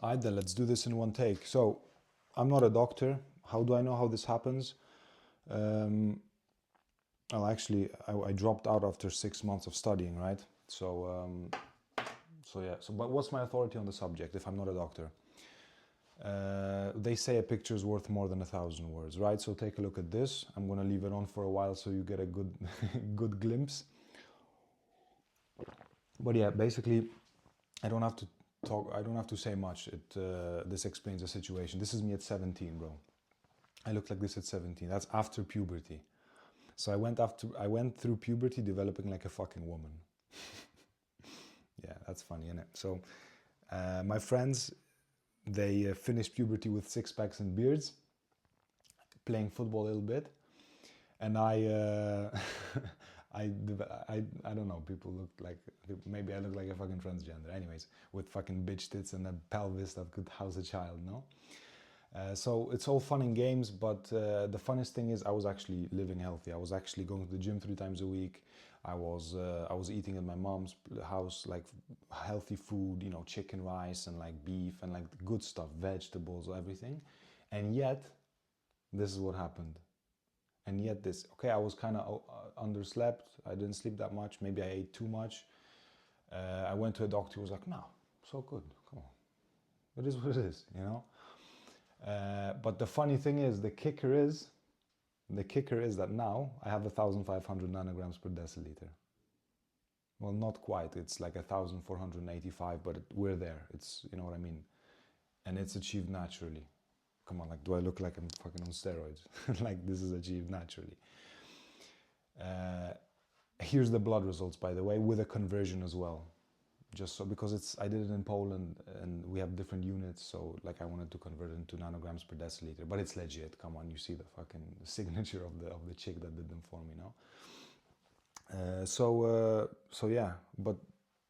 Alright then, let's do this in one take. So, I'm not a doctor. How do I know how this happens? Um, well, actually, I dropped out after 6 months of studying, right? So yeah. So, but what's my authority on the subject if I'm not a doctor? They say a picture is worth more than 1,000 words, right? So take a look at this. I'm gonna leave it on for a while so you get a good, good glimpse. But yeah, basically, I don't have to talk. I don't have to say much. This explains the situation. This is me at 17, bro. I looked like this at 17. That's after puberty. So I went through puberty developing like a fucking woman. Yeah, that's funny, isn't it? So my friends, they finished puberty with six packs and beards, playing football a little bit, and I don't know. People looked like maybe I look like a fucking transgender. Anyways, with fucking bitch tits and a pelvis that could house a child, no? So it's all fun and games, but the funniest thing is I was actually living healthy. I was actually going to the gym 3 times a week. I was eating at my mom's house like healthy food, you know, chicken, rice, and like beef and like good stuff, vegetables, everything. And yet, this is what happened. And yet, okay, I was kind of underslept. I didn't sleep that much. Maybe I ate too much. I went to a doctor who was like, no, so good. Come on. It is what it is, you know? But the funny thing is, the kicker is that now I have 1,500 nanograms per deciliter. Well, not quite. It's like 1,485, but we're there. It's, you know what I mean? And it's achieved naturally. Come on, like, do I look like I'm fucking on steroids? Like, this is achieved naturally. Here's the blood results, by the way, with a conversion as well. Just so, because I did it in Poland and we have different units, so like I wanted to convert it into nanograms per deciliter, but it's legit. Come on, you see the fucking signature of the chick that did them for me, no? So yeah, but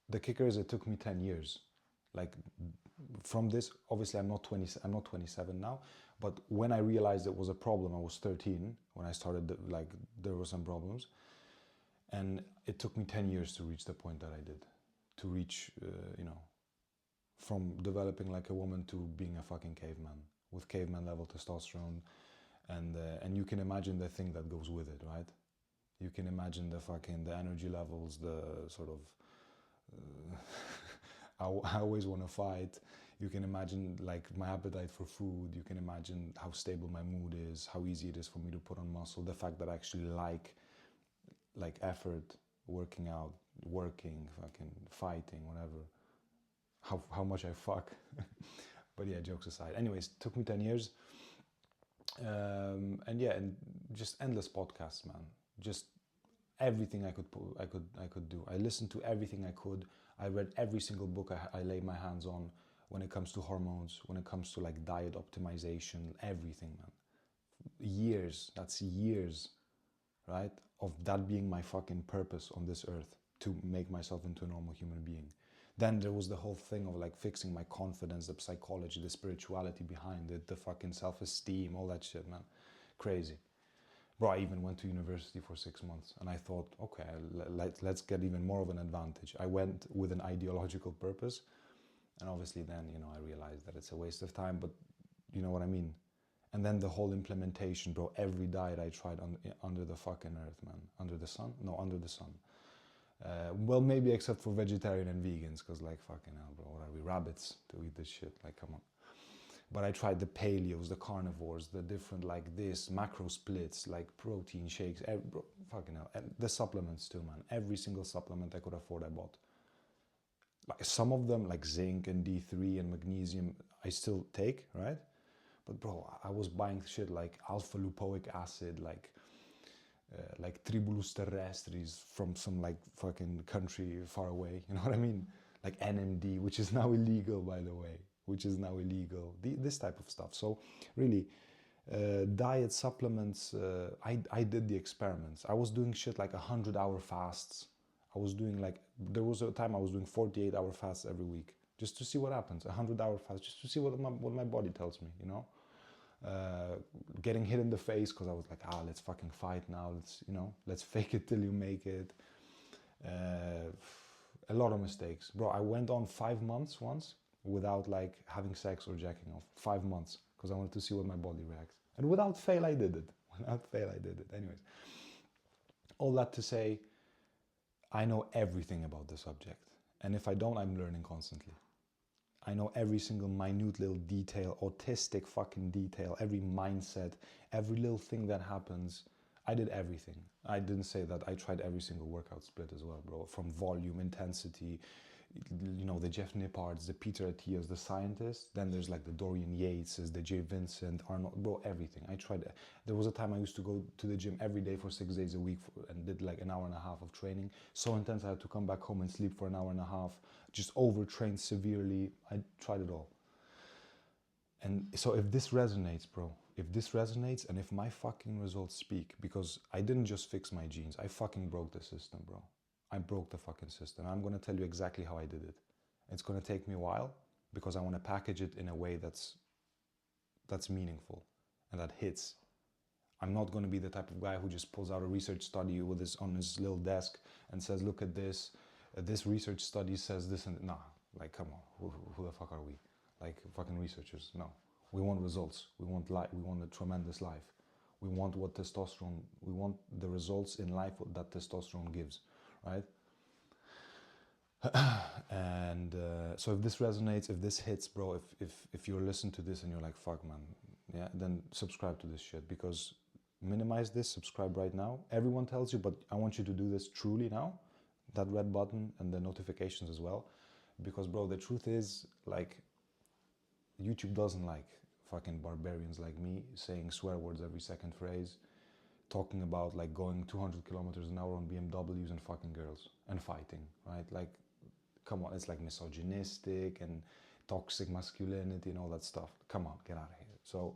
the kicker is it took me 10 years. Like from this, obviously I'm not 27 now, but when I realized it was a problem, I was 13 when I started, like there were some problems, and it took me 10 years to reach the point that I did, to reach, you know, from developing like a woman to being a fucking caveman with caveman level testosterone, and you can imagine the thing that goes with it, right? You can imagine the energy levels, the sort of I always want to fight. You can imagine like my appetite for food. You can imagine how stable my mood is, how easy it is for me to put on muscle. The fact that I actually like effort, working out, working, fucking fighting, whatever. How much I fuck. But yeah, jokes aside. Anyways, took me 10 years. And yeah, and just endless podcasts, man. Just everything I could do. I listened to everything I could. I read every single book I laid my hands on when it comes to hormones, when it comes to like diet optimization, everything, man. Years, that's years, right? Of that being my fucking purpose on this earth, to make myself into a normal human being. Then there was the whole thing of like fixing my confidence, the psychology, the spirituality behind it, the fucking self-esteem, all that shit, man. Crazy. Bro, I even went to university for 6 months and I thought, okay, let's get even more of an advantage. I went with an ideological purpose, and obviously then, you know, I realized that it's a waste of time, but you know what I mean? And then the whole implementation, bro, every diet I tried under the fucking earth, man. Under the sun? No, under the sun. Well, maybe except for vegetarian and vegans, because like fucking hell, bro, what are we, rabbits to eat this shit? Like, come on. But I tried the paleos, the carnivores, the different like this macro splits, like protein shakes, bro, fucking hell, and the supplements too, man. Every single supplement I could afford, I bought. Like some of them, like zinc and D3 and magnesium, I still take, right? But bro, I was buying shit like alpha lipoic acid, like tribulus terrestris from some like fucking country far away. You know what I mean? Like NMD, which is now illegal, by the way, which is now illegal. This type of stuff. So really, diet supplements. I did the experiments. I was doing shit like 100-hour fasts. I was doing like, there was a time I was doing 48-hour fasts every week just to see what happens. 100-hour fast, just to see what my body tells me. You know. Getting hit in the face because I was like, let's fucking fight now. Let's fake it till you make it. A lot of mistakes, bro. I went on 5 months once without like having sex or jacking off. 5 months, because I wanted to see what my body reacts. And without fail, I did it. Without fail, I did it. Anyways, all that to say, I know everything about the subject. And if I don't, I'm learning constantly. I know every single minute little detail, autistic fucking detail, every mindset, every little thing that happens. I did everything. I didn't say that. I tried every single workout split as well, bro. From volume, intensity, you know, the Jeff Nippards, the Peter Attias, the scientists. Then there's like the Dorian Yateses, the Jay Vincent, Arnold, bro, everything. I tried. There was a time I used to go to the gym every day for 6 days a week and did like an hour and a half of training. So intense I had to come back home and sleep for an hour and a half. Just overtrained severely. I tried it all. And so if this resonates, bro, if this resonates and if my fucking results speak, because I didn't just fix my genes, I fucking broke the system, bro. I broke the fucking system. I'm going to tell you exactly how I did it. It's going to take me a while because I want to package it in a way that's meaningful and that hits. I'm not going to be the type of guy who just pulls out a research study with this on his little desk and says, look at this. This research study says this and nah, like, come on, who the fuck are we? Like fucking researchers? No, we want results. We want life. We want a tremendous life. We want what testosterone. We want the results in life that testosterone gives, right? And so if this resonates, if this hits, bro, if you're listening to this and you're like, fuck, man, yeah, then subscribe to this shit, because minimize this, subscribe right now. Everyone tells you, but I want you to do this truly now. That red button and the notifications as well, because, bro, the truth is, like, YouTube doesn't like fucking barbarians like me saying swear words every second phrase, talking about like going 200 kilometers an hour on BMWs and fucking girls and fighting, right? Like, come on, it's like misogynistic and toxic masculinity and all that stuff. Come on, get out of here. So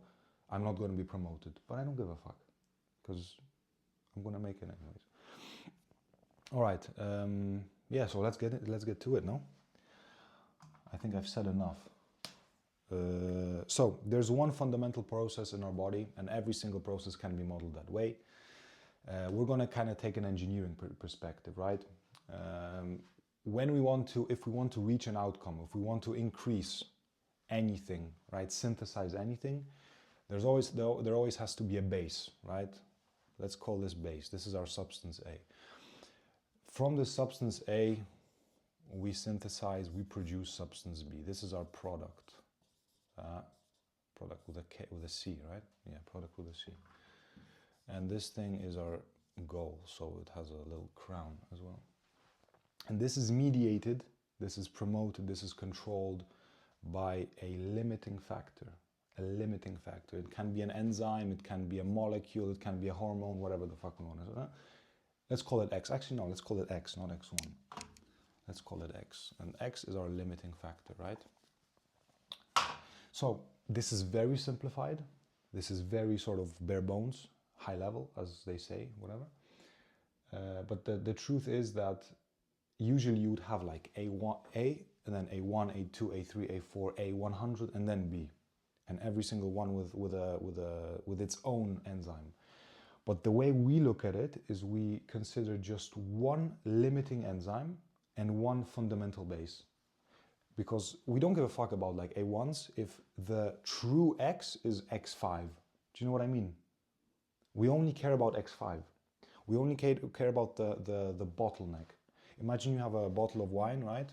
I'm not going to be promoted, but I don't give a fuck, because I'm going to make it anyways. All right, yeah, so let's get to it, no? I think I've said enough. So there's one fundamental process in our body, and every single process can be modeled that way. We're going to kind of take an engineering perspective, right? When we want to, if we want to reach an outcome, if we want to increase anything, right, synthesize anything, there always has to be a base, right? Let's call this base. This is our substance A. From the substance A, we synthesize, we produce substance B. This is our product. Product with a K, with a C, right? Yeah, product with a C. And this thing is our goal, so it has a little crown as well. And this is mediated, this is promoted, this is controlled by a limiting factor. A limiting factor. It can be an enzyme, it can be a molecule, it can be a hormone, whatever the fuck we want to say. Let's call it X. Actually, no, let's call it X, not X1. Let's call it X. And X is our limiting factor, right? So this is very simplified. This is very sort of bare bones, high level, as they say, whatever. But the truth is that usually you would have like A1, A, and then A1, A2, A3, A4, A100, and then B. And every single one with its own enzyme. But the way we look at it is we consider just one limiting enzyme and one fundamental base. Because we don't give a fuck about like A1s if the true X is X5. Do you know what I mean? We only care about X5. We only care about the bottleneck. Imagine you have a bottle of wine, right?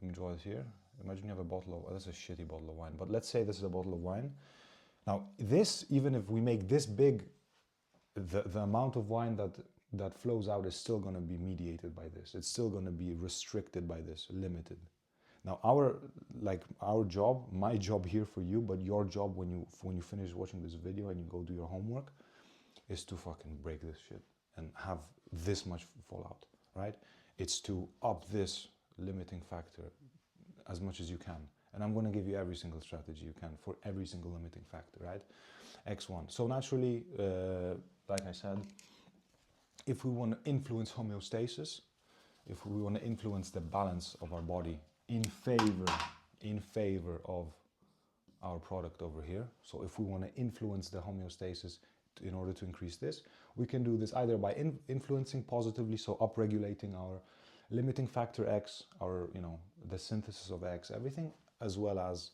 Let me draw it here. Imagine you have a bottle of, that's a shitty bottle of wine, but let's say this is a bottle of wine. Now this, even if we make this big, the amount of wine that flows out is still going to be mediated by this. It's still going to be restricted by this, limited. Now our job, my job here for you, but your job when you finish watching this video and you go do your homework, is to fucking break this shit and have this much fallout, right? It's to up this limiting factor as much as you can. And I'm going to give you every single strategy you can for every single limiting factor, right? X1. So naturally, like I said, if we want to influence homeostasis, if we want to influence the balance of our body in favor of our product over here, so if we want to influence the homeostasis in order to increase this, we can do this either by influencing positively, so upregulating our limiting factor X, our, the synthesis of X, everything, as well as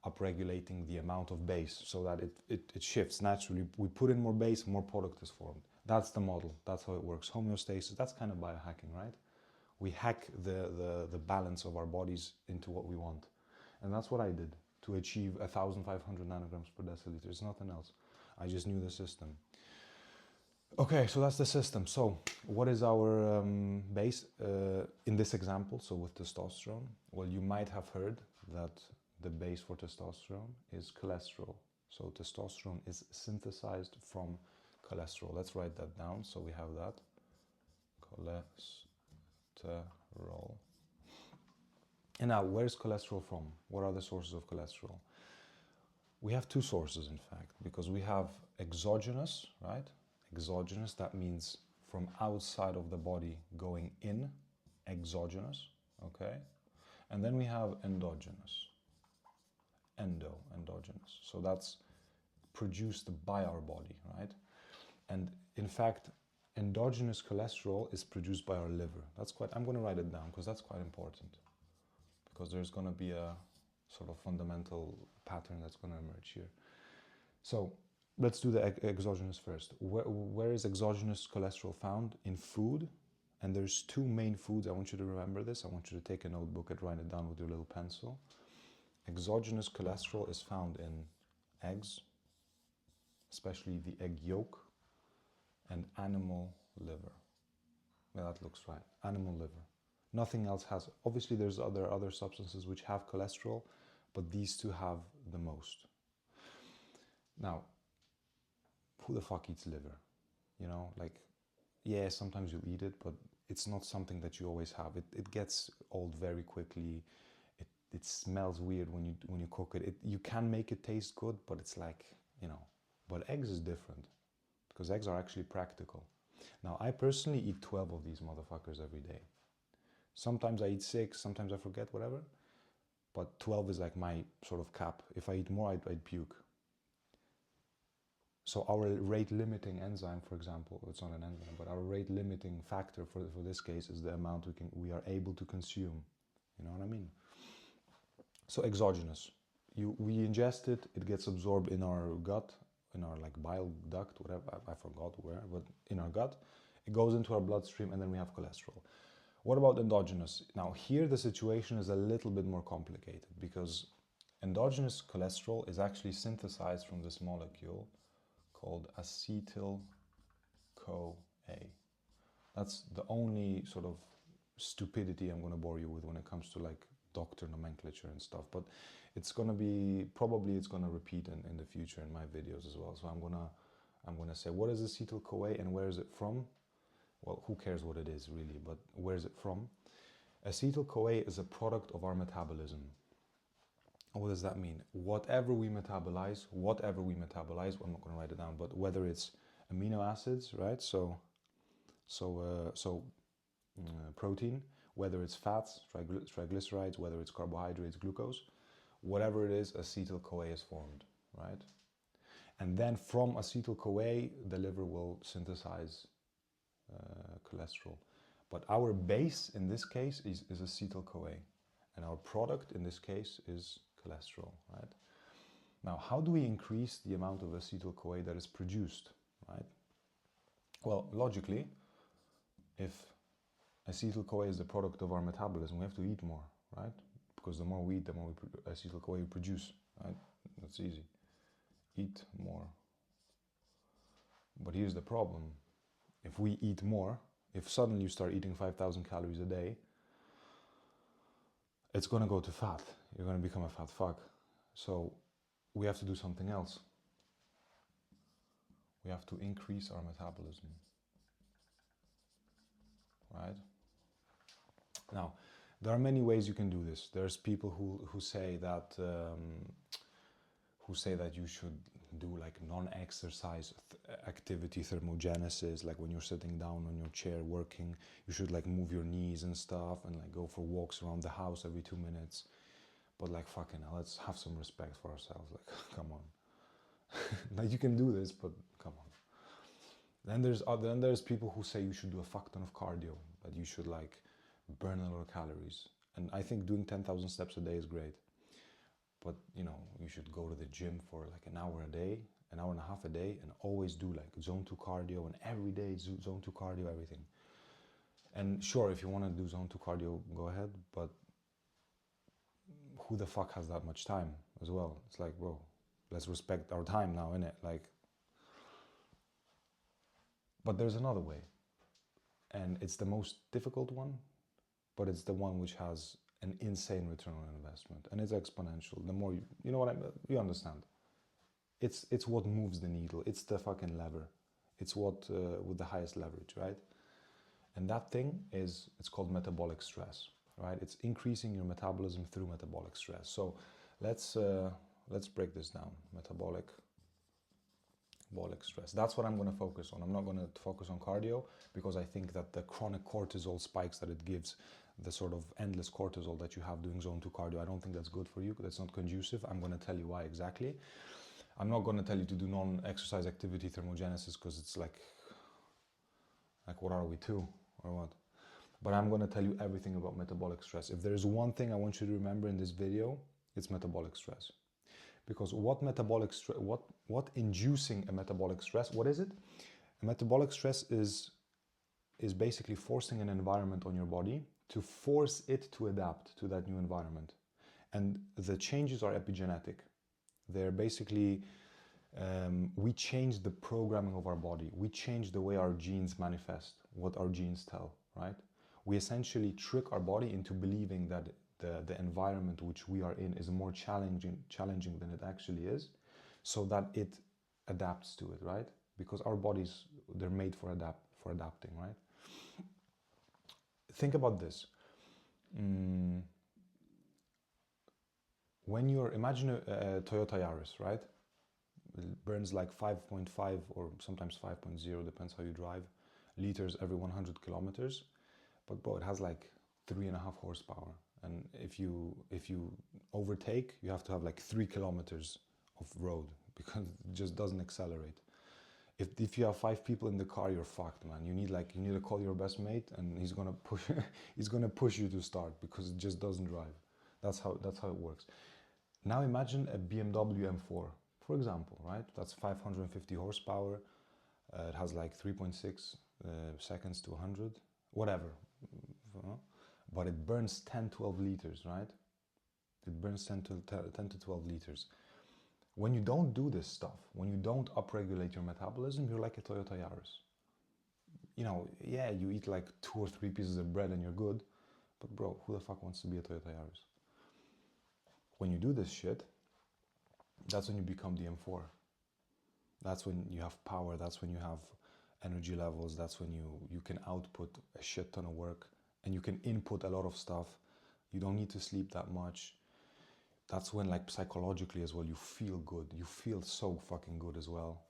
upregulating the amount of base so that it shifts naturally. We put in more base, more product is formed. That's the model. That's how it works. Homeostasis, that's kind of biohacking, right? We hack the balance of our bodies into what we want. And that's what I did to achieve 1,500 nanograms per deciliter. It's nothing else. I just knew the system. Okay, so that's the system. So what is our base in this example? So with testosterone, well, you might have heard that the base for testosterone is cholesterol. So testosterone is synthesized from cholesterol. Let's write that down. So we have that. Cholesterol. And now, where's cholesterol from? What are the sources of cholesterol? We have two sources, in fact, because we have exogenous, right? Exogenous, that means from outside of the body going in, exogenous, okay? And then we have endogenous, endogenous. So that's produced by our body, right? And in fact, endogenous cholesterol is produced by our liver. That's quite, I'm going to write it down because that's quite important, because there's going to be a sort of fundamental pattern that's going to emerge here. So let's do the exogenous first. Where is exogenous cholesterol found? In food. And there's two main foods. I want you to remember this. I want you to take a notebook and write it down with your little pencil. Exogenous cholesterol is found in eggs, especially the egg yolk, and animal liver. Yeah, that looks right. Animal liver. Nothing else has. Obviously, there's other substances which have cholesterol, but these two have the most. Now, who the fuck eats liver? You know, like, yeah, sometimes you eat it, but it's not something that you always have. It gets old very quickly. It smells weird when you cook it. You can make it taste good, but it's like, you know. But eggs is different, because eggs are actually practical. Now, I personally eat 12 of these motherfuckers every day. Sometimes I eat 6, sometimes I forget, whatever. But 12 is like my sort of cap. If I eat more, I'd puke. So our rate limiting enzyme, for example, it's not an enzyme, but our rate limiting factor for this case is the amount we are able to consume. You know what I mean? So exogenous. We ingest it, it gets absorbed in our gut, in our like bile duct, whatever, I forgot where, but in our gut. It goes into our bloodstream, and then we have cholesterol. What about endogenous? Now here the situation is a little bit more complicated, because endogenous cholesterol is actually synthesized from this molecule called acetyl-CoA. That's the only sort of stupidity I'm going to bore you with when it comes to like doctor nomenclature and stuff, but it's going to be, probably it's going to repeat in the future in my videos as well. So I'm going to say, what is acetyl-CoA and where is it from? Well, who cares what it is really, but where is it from? Acetyl-CoA is a product of our metabolism. What does that mean? Whatever we metabolize, I'm not going to write it down, but whether it's amino acids, right? So protein, whether it's fats, triglycerides, whether it's carbohydrates, glucose, whatever it is, acetyl-CoA is formed, right? And then from acetyl-CoA, the liver will synthesize cholesterol. But our base in this case is acetyl-CoA, and our product in this case is cholesterol, right? Now, how do we increase the amount of acetyl-CoA that is produced, right? Well, logically, if acetyl-CoA is the product of our metabolism, we have to eat more, right? Because the more we eat, the more acetyl-CoA we produce, right? That's easy. Eat more. But here's the problem. If we eat more, if suddenly you start eating 5,000 calories a day, it's going to go to fat. You're going to become a fat fuck. So we have to do something else. We have to increase our metabolism, right? Now, there are many ways you can do this. There's people who say that you should do like non-exercise activity thermogenesis, like when you're sitting down on your chair working, you should like move your knees and stuff and like go for walks around the house every 2 minutes. But like, fucking hell, let's have some respect for ourselves. Like, come on. Like, you can do this, but come on. Then there's people who say you should do a fuck ton of cardio, that you should like burn a lot of calories. And I think doing 10,000 steps a day is great. but you know, you should go to the gym for like an hour a day, an hour and a half a day, and always do like zone 2 cardio, and every day zone 2 cardio, everything. And sure, if you want to do zone 2 cardio, go ahead, but who the fuck has that much time as well? It's like, bro, let's respect our time now, innit? Like, but there's another way, and it's the most difficult one, but it's the one which has an insane return on investment, and it's exponential. The more you know what you understand. It's what moves the needle. It's the fucking lever. It's what with the highest leverage, right? And that thing is, it's called metabolic stress, right? It's increasing your metabolism through metabolic stress. So let's break this down. Metabolic stress. That's what I'm going to focus on. I'm not going to focus on cardio, because I think that the chronic cortisol spikes that it gives, the sort of endless cortisol that you have doing zone 2 cardio, I don't think that's good for you. That's not conducive. I'm going to tell you why exactly. I'm not going to tell you to do non-exercise activity thermogenesis, because it's like what are we, two or what? But I'm going to tell you everything about metabolic stress. If there's one thing I want you to remember in this video, it's metabolic stress. Because what inducing a metabolic stress, what is it? A metabolic stress is basically forcing an environment on your body to force it to adapt to that new environment. And the changes are epigenetic. They're basically, we change the programming of our body. We change the way our genes manifest, what our genes tell, right? We essentially trick our body into believing that the environment which we are in is more challenging than it actually is, so that it adapts to it, right? Because our bodies, they're made for adapting, right? Think about this. When imagine a Toyota Yaris, right? It burns like 5.5 or sometimes 5.0, depends how you drive, liters every 100 kilometers. But bro, it has like 3.5 horsepower. And if you overtake, you have to have like 3 kilometers of road, because it just doesn't accelerate. If you have 5 people in the car, you're fucked, man. You need to call your best mate, and he's gonna push you to start, because it just doesn't drive. That's how it works. Now imagine a BMW M4, for example, right? That's 550 horsepower. It has like 3.6 seconds to 100, whatever. But it burns 10-12 liters, right? It burns 10 to 12 liters. When you don't do this stuff, when you don't upregulate your metabolism, you're like a Toyota Yaris. You know, yeah, you eat like 2 or 3 pieces of bread and you're good, but bro, who the fuck wants to be a Toyota Yaris? When you do this shit, that's when you become the M4. That's when you have power, that's when you have energy levels, that's when you can output a shit ton of work, and you can input a lot of stuff. You don't need to sleep that much. That's when, like, psychologically as well, you feel good. You feel so fucking good as well.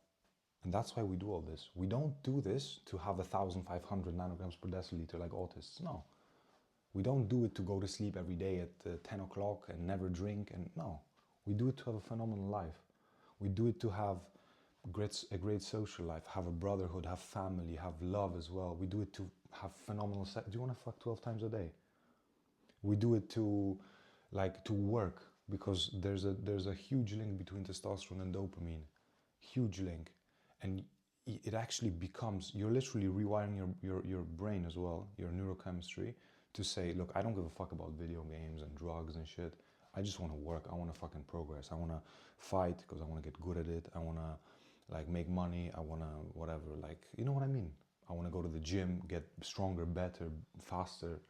And that's why we do all this. We don't do this to have 1,500 nanograms per deciliter like autists. No. We don't do it to go to sleep every day at 10 o'clock and never drink. And no. We do it to have a phenomenal life. We do it to have a great social life, have a brotherhood, have family, have love as well. We do it to have phenomenal sex. Do you want to fuck 12 times a day? We do it to work, because there's a huge link between testosterone and dopamine. Huge link. And it actually becomes, you're literally rewiring your brain as well, your neurochemistry, to say, look, I don't give a fuck about video games and drugs and shit. I just want to work. I want to fucking progress. I want to fight because I want to get good at it. I want to like make money. I want to whatever, like, you know what I mean? I want to go to the gym, get stronger, better, faster.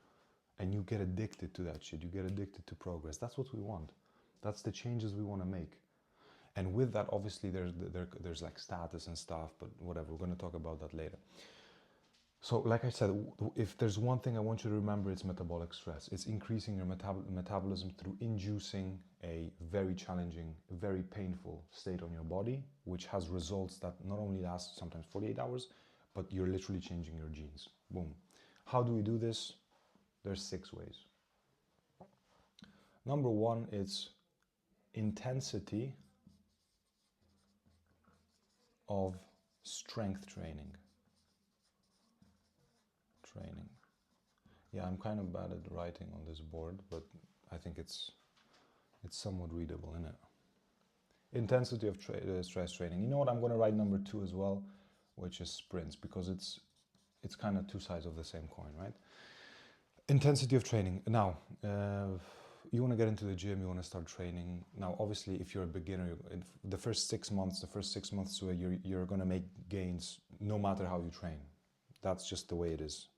And you get addicted to that shit. You get addicted to progress. That's what we want. That's the changes we want to make. And with that, obviously, there's like status and stuff, but whatever. We're going to talk about that later. So, like I said, if there's one thing I want you to remember, it's metabolic stress. It's increasing your metabolism through inducing a very challenging, very painful state on your body, which has results that not only last sometimes 48 hours, but you're literally changing your genes. Boom. How do we do this? There's 6 ways. Number 1, it's intensity of strength training. Yeah, I'm kind of bad at writing on this board, but I think it's It's somewhat readable, isn't it? Intensity of stress training. You know what? I'm going to write number 2 as well, which is sprints, because it's kind of two sides of the same coin, right? Intensity of training. Now, you want to get into the gym, you want to start training. Now, obviously, if you're a beginner, in the first 6 months to a year, you're going to make gains no matter how you train. That's just the way it is.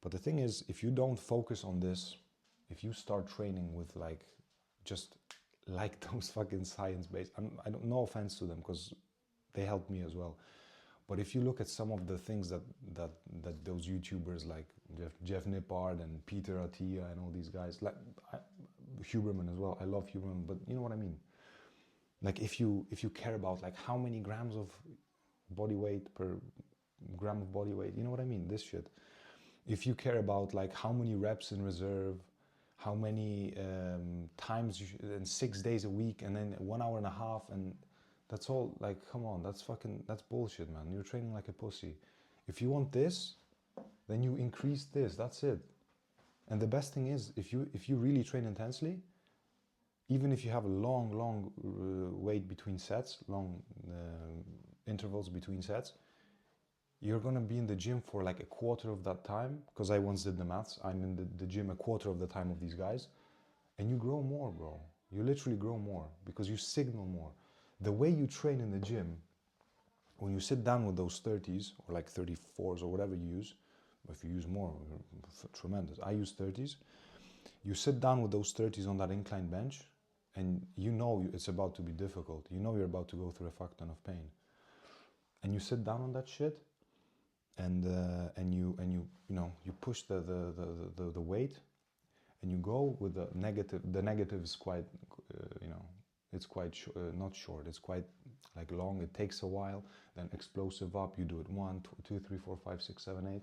But the thing is, if you don't focus on this, if you start training with just like those fucking science-based, I don't, no offense to them, because they helped me as well. But if you look at some of the things that those YouTubers like Jeff Nippard and Peter Attia and all these guys, like Huberman as well. I love Huberman, but you know what I mean. Like if you care about like how many grams of body weight per gram of body weight, you know what I mean. This shit. If you care about like how many reps in reserve, how many times in 6 days a week, and then 1 hour and a half, and that's all, like, come on, that's bullshit, man. You're training like a pussy. If you want this, then you increase this, that's it. And the best thing is, if you really train intensely, even if you have a long wait between sets, long intervals between sets, you're gonna be in the gym for like a quarter of that time, because I once did the maths. I'm in the gym a quarter of the time of these guys, and you grow more, bro. You literally grow more, because you signal more. The way you train in the gym, when you sit down with those 30s, or like 34s, or whatever you use, if you use more, tremendous. I use 30s. You sit down with those 30s on that incline bench, and you know it's about to be difficult. You know you're about to go through a fuck ton of pain. And you sit down on that shit, and you push the weight, and you go with the negative. The negative is quite, it's quite not short. It's quite like long. It takes a while. Then explosive up. You do it 1, 2, 3, 4, 5, 6, 7, 8.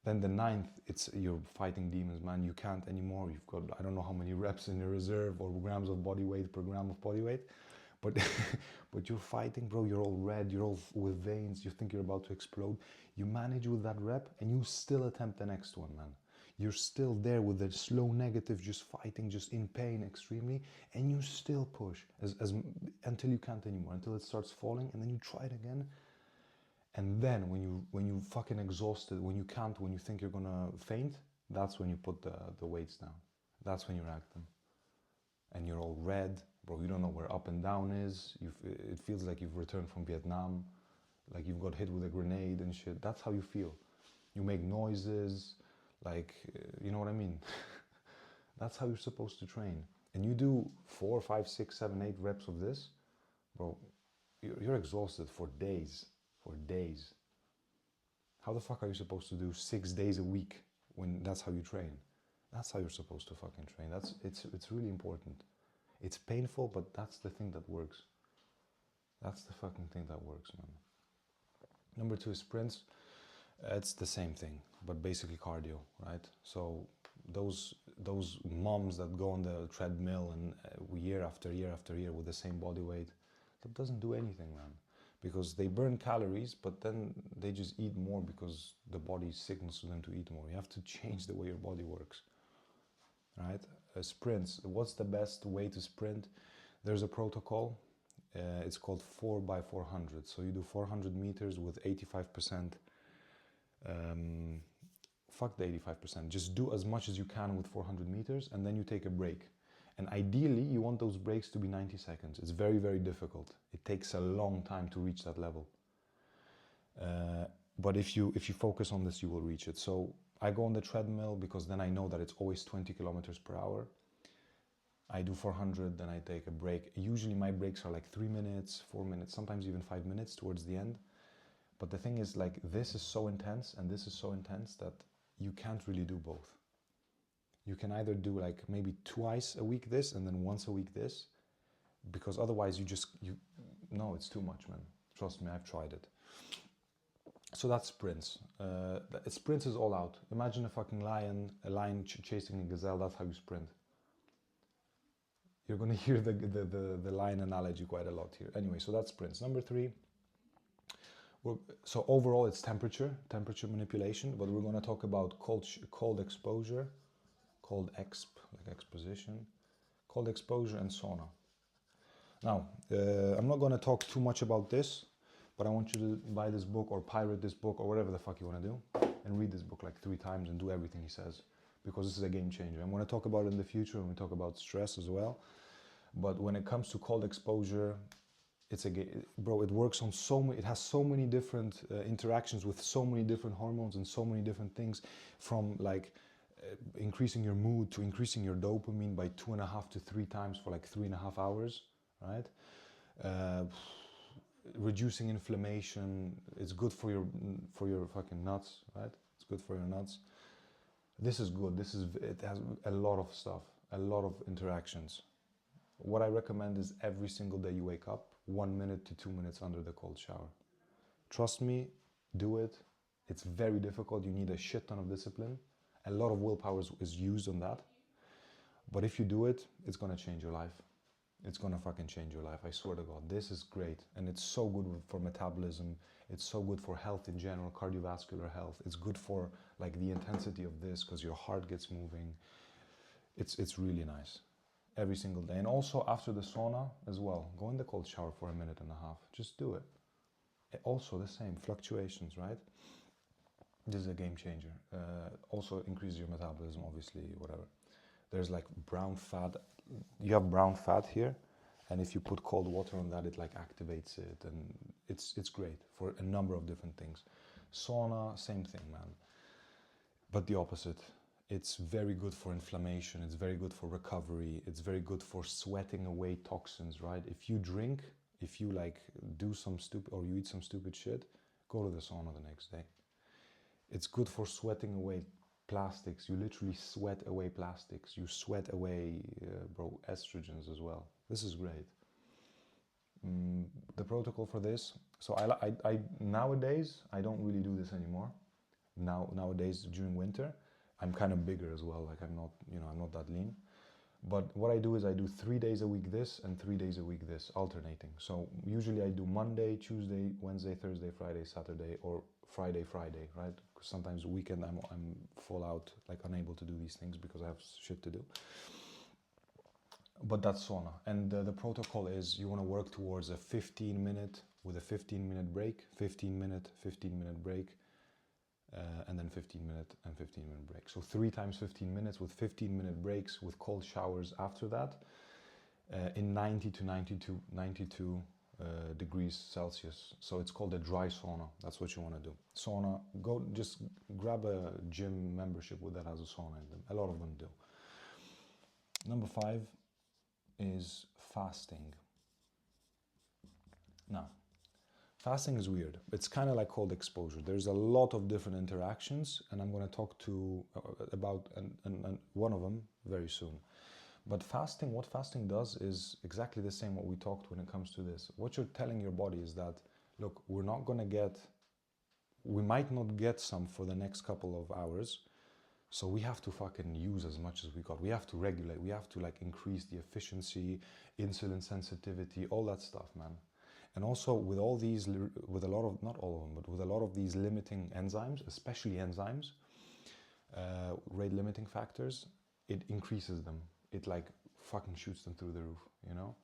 Then the 9th, you're fighting demons, man. You can't anymore. You've got I don't know how many reps in your reserve or grams of body weight per gram of body weight, but but you're fighting, bro. You're all red. You're all with veins. You think you're about to explode. You manage with that rep, and you still attempt the next one, man. You're still there with the slow negative, just fighting, just in pain extremely, and you still push until you can't anymore, until it starts falling, and then you try it again. And then when you fucking exhausted, when you can't, when you think you're gonna faint, that's when you put the weights down. That's when you rack them. And you're all red, bro. You don't know where up and down is. It feels like you've returned from Vietnam, like you've got hit with a grenade and shit. That's how you feel. You make noises, like, you know what I mean? That's how you're supposed to train. And you do 4, 5, 6, 7, 8 reps of this, bro, you're exhausted for days. For days. How the fuck are you supposed to do 6 days a week when that's how you train? That's how you're supposed to fucking train. It's really important. It's painful, but that's the thing that works. That's the fucking thing that works, man. Number 2 is sprints. It's the same thing, but basically cardio, right? So those moms that go on the treadmill and year after year after year with the same body weight, that doesn't do anything, man. Because they burn calories, but then they just eat more because the body signals to them to eat more. You have to change the way your body works, right? Sprints. What's the best way to sprint? There's a protocol. It's called 4x400. So you do 400 meters with 85%. Fuck the 85%. Just do as much as you can with 400 meters, and then you take a break. And ideally, you want those breaks to be 90 seconds. It's very, very difficult. It takes a long time to reach that level. But if you focus on this, you will reach it. So I go on the treadmill because then I know that it's always 20 kilometers per hour. I do 400, then I take a break. Usually my breaks are like 3 minutes, 4 minutes, sometimes even 5 minutes towards the end. But the thing is, like, this is so intense and this is so intense that you can't really do both. You can either do like maybe twice a week this and then once a week this, because otherwise no, it's too much, man. Trust me, I've tried it. So that's sprints. Sprints is all out. Imagine a fucking lion, chasing a gazelle. That's how you sprint. You're gonna hear the lion analogy quite a lot here. Anyway, so that's sprints. Number 3. So overall, it's temperature manipulation, but we're gonna talk about cold exposure. Cold exposition, cold exposure and sauna. Now, I'm not going to talk too much about this, but I want you to buy this book or pirate this book or whatever the fuck you want to do and read this book like 3 times and do everything he says, because this is a game changer. I'm going to talk about it in the future when we talk about stress as well. But when it comes to cold exposure, bro, it works on so many, it has so many different interactions with so many different hormones and so many different things, from like increasing your mood to increasing your dopamine by 2.5 to 3 times for like 3.5 hours, right? Reducing inflammation. It's good for your fucking nuts, right? It's good for your nuts. This is good. It has a lot of stuff, a lot of interactions. What I recommend is every single day you wake up, 1 minute to 2 minutes under the cold shower. Trust me, do it. It's very difficult. You need a shit ton of discipline. A lot of willpower is used on that. But if you do it, it's gonna change your life. It's gonna fucking change your life. I swear to God, this is great. And it's so good for metabolism. It's so good for health in general, cardiovascular health. It's good for like the intensity of this, because your heart gets moving. It's really nice. Every single day. And also after the sauna as well, go in the cold shower for 1.5 minutes. Just do it. Also the same, fluctuations, right? This is a game changer. Also increases your metabolism, obviously, whatever. There's like brown fat. You have brown fat here, and if you put cold water on that, it like activates it, and it's great for a number of different things. Sauna, same thing, man. But the opposite. It's very good for inflammation. It's very good for recovery. It's very good for sweating away toxins, right? If you drink, if you like do some stupid, or you eat some stupid shit, go to the sauna the next day. It's good for sweating away plastics. You literally sweat away plastics. You sweat away, bro, estrogens as well. This is great. The protocol for this. So I nowadays, I don't really do this anymore. Nowadays during winter, I'm kind of bigger as well. Like I'm not that lean. But what I do is I do 3 days a week this and 3 days a week this, alternating. So usually I do Monday, Tuesday, Wednesday, Thursday, Friday, Saturday, or Friday, right? Because sometimes weekend I'm full out, like unable to do these things because I have shit to do. But that's sauna. And the protocol is you want to work towards a 15-minute with a 15-minute break, 15-minute break, and then 15-minute and 15-minute break. So 3 times 15 minutes with 15-minute breaks with cold showers after that, in 90 to 92 degrees Celsius. So it's called a dry sauna. That's what you want to do. Sauna, just grab a gym membership that has a sauna in them. A lot of them do. Number 5 is fasting. Now, fasting is weird. It's kind of like cold exposure. There's a lot of different interactions, and I'm going to talk about one of them very soon. But fasting, what fasting does is exactly the same what we talked when it comes to this. What you're telling your body is that, look, we might not get some for the next couple of hours, so we have to fucking use as much as we got. We have to regulate. We have to like increase the efficiency, insulin sensitivity, all that stuff, man. And also with all these, with a lot of, not all of them, but with a lot of these limiting enzymes, especially enzymes, rate limiting factors, it increases them. It like fucking shoots them through the roof, you know?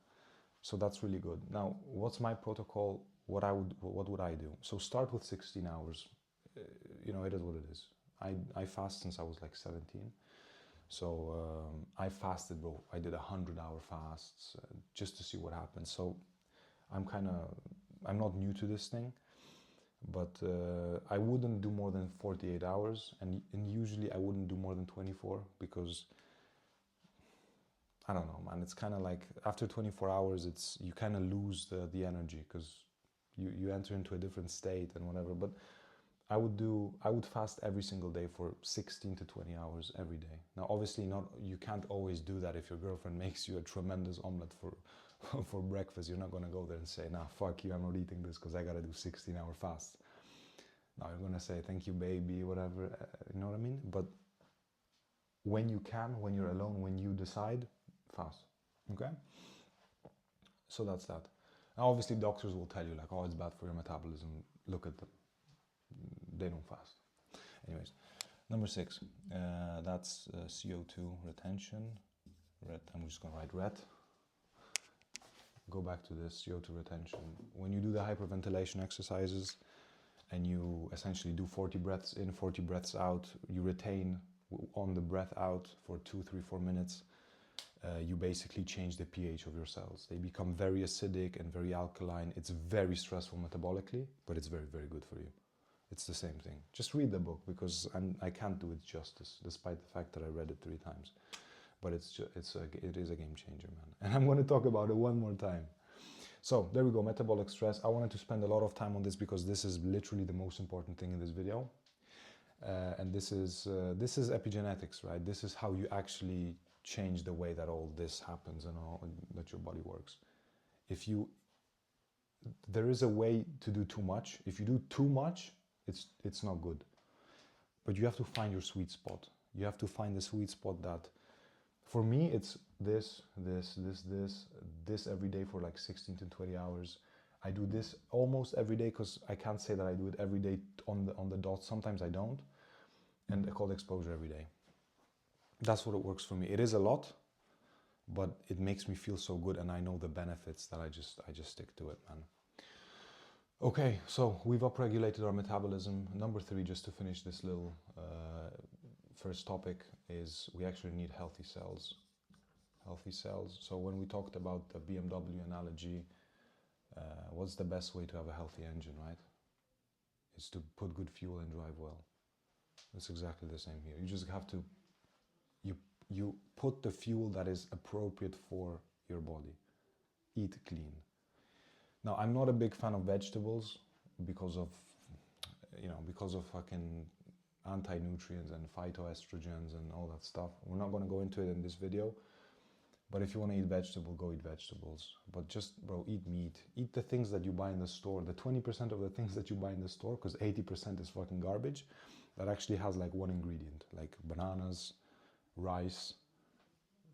So that's really good. Now, what's my protocol? What would I do? So start with 16 hours. You know, it is what it is. I fast since I was like 17. So I fasted, bro. I did 100-hour fasts just to see what happens. So I'm not new to this thing, but I wouldn't do more than 48 hours, and usually I wouldn't do more than 24, because I don't know, man. It's kind of like after 24 hours, you kind of lose the energy, because you enter into a different state and whatever. But I would fast every single day for 16 to 20 hours every day. Now, obviously, you can't always do that. If your girlfriend makes you a tremendous omelet for breakfast, you're not gonna go there and say, nah, fuck you, I'm not eating this because I gotta do 16-hour fast. Now you're gonna say, thank you, baby, whatever, you know what I mean? But when you can, when you're alone, when you decide, fast, okay? So that's that. Now, obviously, doctors will tell you, like, oh, it's bad for your metabolism. Look at them. They don't fast. Anyways, number 6, that's CO2 retention. red. I'm just gonna write red. Go back to this CO2 retention. When you do the hyperventilation exercises and you essentially do 40 breaths in, 40 breaths out, you retain on the breath out for 2, 3, 4 minutes, you basically change the pH of your cells. They become very acidic and very alkaline. It's very stressful metabolically, but it's very, very good for you. It's the same thing. Just read the book, because I can't do it justice, despite the fact that I read it 3 times. But it is a game changer, man. And I'm going to talk about it one more time. So there we go, metabolic stress. I wanted to spend a lot of time on this because this is literally the most important thing in this video. And this is epigenetics, right? This is how you actually change the way that all this happens and that your body works. There is a way to do too much. If you do too much, it's not good. But you have to find your sweet spot. You have to find the sweet spot that, for me, it's this every day for like 16 to 20 hours. I do this almost every day, because I can't say that I do it every day on the dot. Sometimes I don't. And cold exposure every day. That's what it works for me. It is a lot, but it makes me feel so good, and I know the benefits that I just stick to it, man. Okay, so we've upregulated our metabolism. Number 3, just to finish this little first topic, is we actually need healthy cells. Healthy cells. So when we talked about the BMW analogy, what's the best way to have a healthy engine, right? Is to put good fuel and drive well. It's exactly the same here. You just have to, you put the fuel that is appropriate for your body. Eat clean. Now, I'm not a big fan of vegetables because of fucking anti-nutrients and phytoestrogens and all that stuff. We're not going to go into it in this video. But if you want to eat vegetable, go eat vegetables. But just, bro, eat meat. Eat the things that you buy in the store. The 20% of the things that you buy in the store, because 80% is fucking garbage, that actually has like one ingredient, like bananas, rice,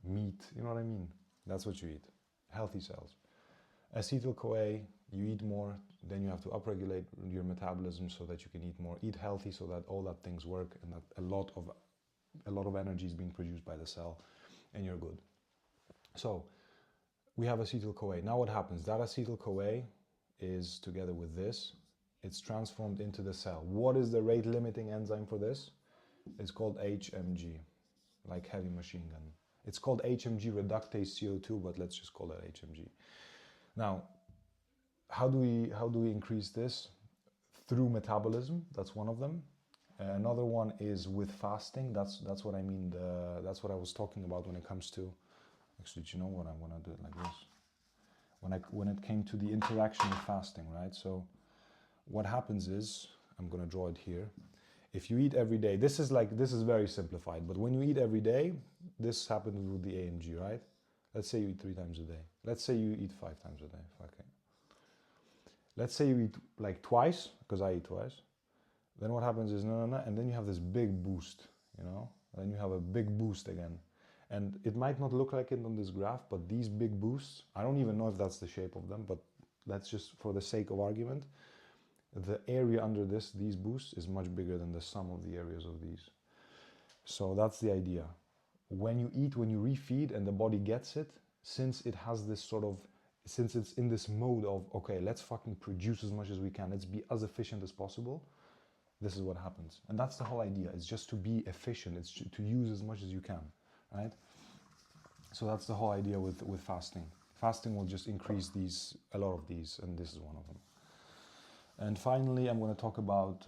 meat, you know what I mean? That's what you eat. Healthy cells. Acetyl-CoA, you eat more, then you have to upregulate your metabolism so that you can eat more. Eat healthy so that all that things work and that a lot of energy is being produced by the cell, and you're good. So we have acetyl-CoA. Now what happens? That acetyl-CoA is, together with this, it's transformed into the cell. What is the rate limiting enzyme for this? It's called HMG, like heavy machine gun. It's called HMG reductase CO2, but let's just call it HMG. Now, how do we increase this? Through metabolism. That's one of them. Another one is with fasting. That's what I mean. That's what I was talking about when it comes to. Actually, do you know what? I'm gonna do it like this. When it came to the interaction with fasting, right? So what happens is, I'm gonna draw it here. If you eat every day, this is very simplified, but when you eat every day, this happens with the AMG, right? Let's say you eat 3 times a day. Let's say you eat 5 times a day. Okay. Let's say you eat like twice, because I eat twice. Then what happens is and then you have this big boost, you know? Then you have a big boost again. And it might not look like it on this graph, but these big boosts, I don't even know if that's the shape of them, but let's just, for the sake of argument, the area under these boosts is much bigger than the sum of the areas of these. So that's the idea. When you eat, when you refeed and the body gets it, since it has this since it's in this mode of, okay, let's fucking produce as much as we can, let's be as efficient as possible, this is what happens. And that's the whole idea. It's just to be efficient. It's to use as much as you can, right? So that's the whole idea with fasting. Fasting will just increase a lot of these, and this is one of them. And finally, I'm going to talk about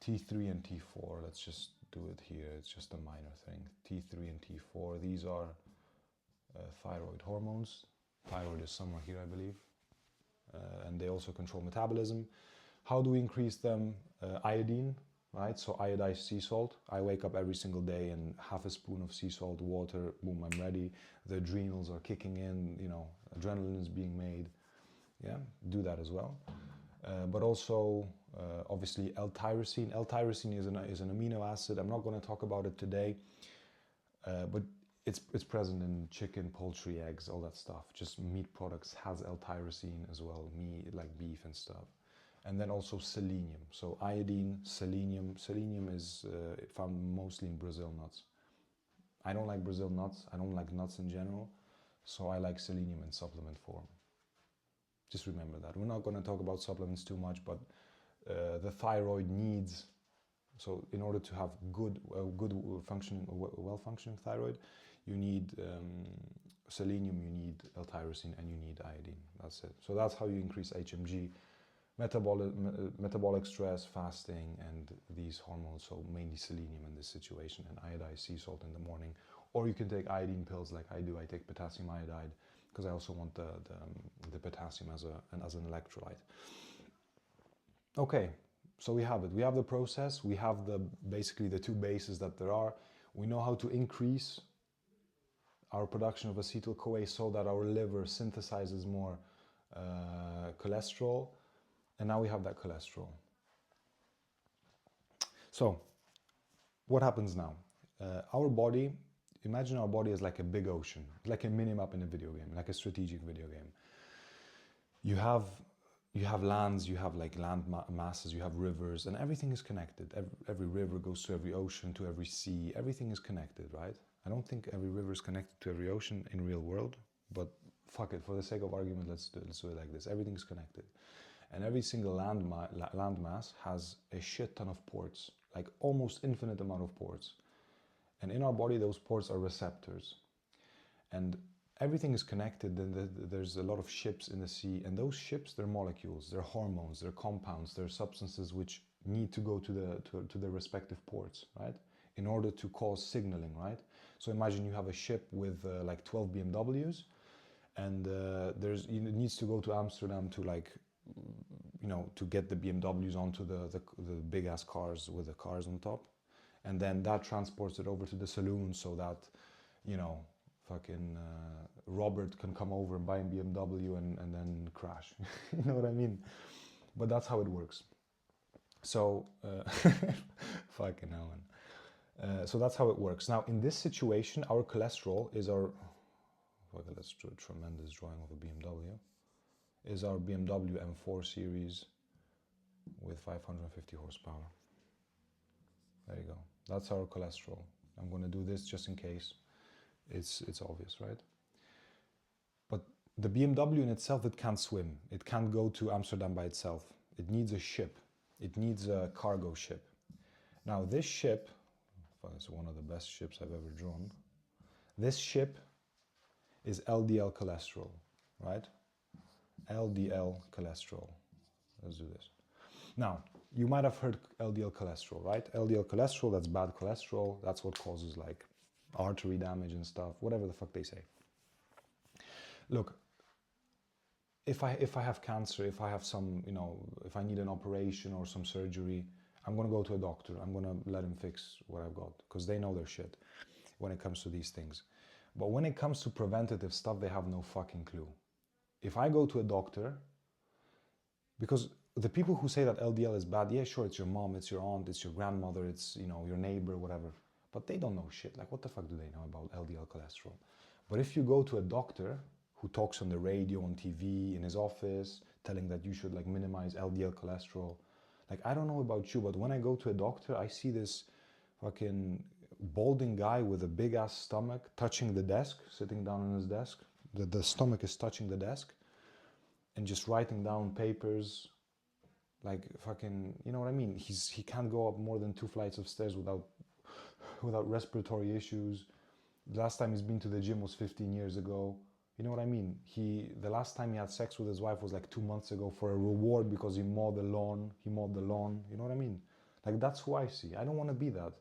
T3 and T4. Let's just do it here. It's just a minor thing. T3 and T4, these are thyroid hormones. Thyroid is somewhere here, I believe. And they also control metabolism. How do we increase them? Iodine, right? So iodized sea salt. I wake up every single day and half a spoon of sea salt, water, boom, I'm ready. The adrenals are kicking in, you know, adrenaline is being made. Yeah, do that as well. But also, obviously, L-tyrosine. L-tyrosine is an amino acid. I'm not going to talk about it today, but it's present in chicken, poultry, eggs, all that stuff. Just meat products has L-tyrosine as well, meat like beef and stuff. And then also selenium. So iodine, selenium. Selenium is found mostly in Brazil nuts. I don't like Brazil nuts. I don't like nuts in general. So I like selenium in supplement form. Just remember that. We're not going to talk about supplements too much, but the thyroid needs, so in order to have well-functioning thyroid, you need selenium, you need L-tyrosine, and you need iodine. That's it. So that's how you increase HMG, metabolic stress, fasting, and these hormones. So mainly selenium in this situation, and iodized sea salt in the morning. Or you can take iodine pills like I do. I take potassium iodide because I also want the potassium as an electrolyte. Okay, so we have it. We have the process. We have basically the two bases that there are. We know how to increase our production of acetyl-CoA so that our liver synthesizes more cholesterol, and now we have that cholesterol. So what happens now? Our body, imagine our body as like a big ocean, like a mini-map in a video game, like a strategic video game. You have lands, you have like land masses, you have rivers, and everything is connected. Every river goes to every ocean, to every sea. Everything is connected, right? I don't think every river is connected to every ocean in real world, but fuck it, for the sake of argument, let's do it like this. Everything is connected. And every single land mass has a shit ton of ports, like almost infinite amount of ports. And in our body, those ports are receptors. And everything is connected, and there's a lot of ships in the sea, and those ships, they're molecules, they're hormones, they're compounds, they're substances which need to go to the respective ports, right? In order to cause signaling, right? So imagine you have a ship with like 12 BMWs, and it needs to go to Amsterdam to like, you know, to get the BMWs onto the big ass cars with the cars on top, and then that transports it over to the saloon so that, you know, fucking Robert can come over and buy a BMW and then crash. You know what I mean? But that's how it works. So fucking hell, man. So that's how it works. Now in this situation, our cholesterol is our, okay, let's do a tremendous drawing of a BMW, is our BMW M4 series with 550 horsepower. There you go. That's our cholesterol. I'm going to do this just in case. It's obvious, right? But the BMW in itself, it can't swim. It can't go to Amsterdam by itself. It needs a ship. It needs a cargo ship. Now this ship, it's one of the best ships I've ever drawn. This ship is LDL cholesterol, right? LDL cholesterol. Let's do this. Now, you might have heard LDL cholesterol, right? LDL cholesterol, that's bad cholesterol. That's what causes like artery damage and stuff, whatever the fuck they say. Look, if I have cancer, if I have some, you know, if I need an operation or some surgery, I'm going to go to a doctor. I'm going to let him fix what I've got, because they know their shit when it comes to these things. But when it comes to preventative stuff, they have no fucking clue. If I go to a doctor, because the people who say that LDL is bad, yeah, sure, it's your mom, it's your aunt, it's your grandmother, it's, you know, your neighbor, whatever. But they don't know shit. Like, what the fuck do they know about LDL cholesterol? But if you go to a doctor who talks on the radio, on TV, in his office, telling that you should like minimize LDL cholesterol, like, I don't know about you, but when I go to a doctor, I see this fucking balding guy with a big ass stomach touching the desk, sitting down on his desk. The stomach is touching the desk and just writing down papers, like fucking, you know what I mean? He can't go up more than 2 flights of stairs without respiratory issues. The last time he's been to the gym was 15 years ago. You know what I mean? The last time he had sex with his wife was like 2 months ago for a reward because he mowed the lawn. You know what I mean? Like, that's who I see. I don't want to be that.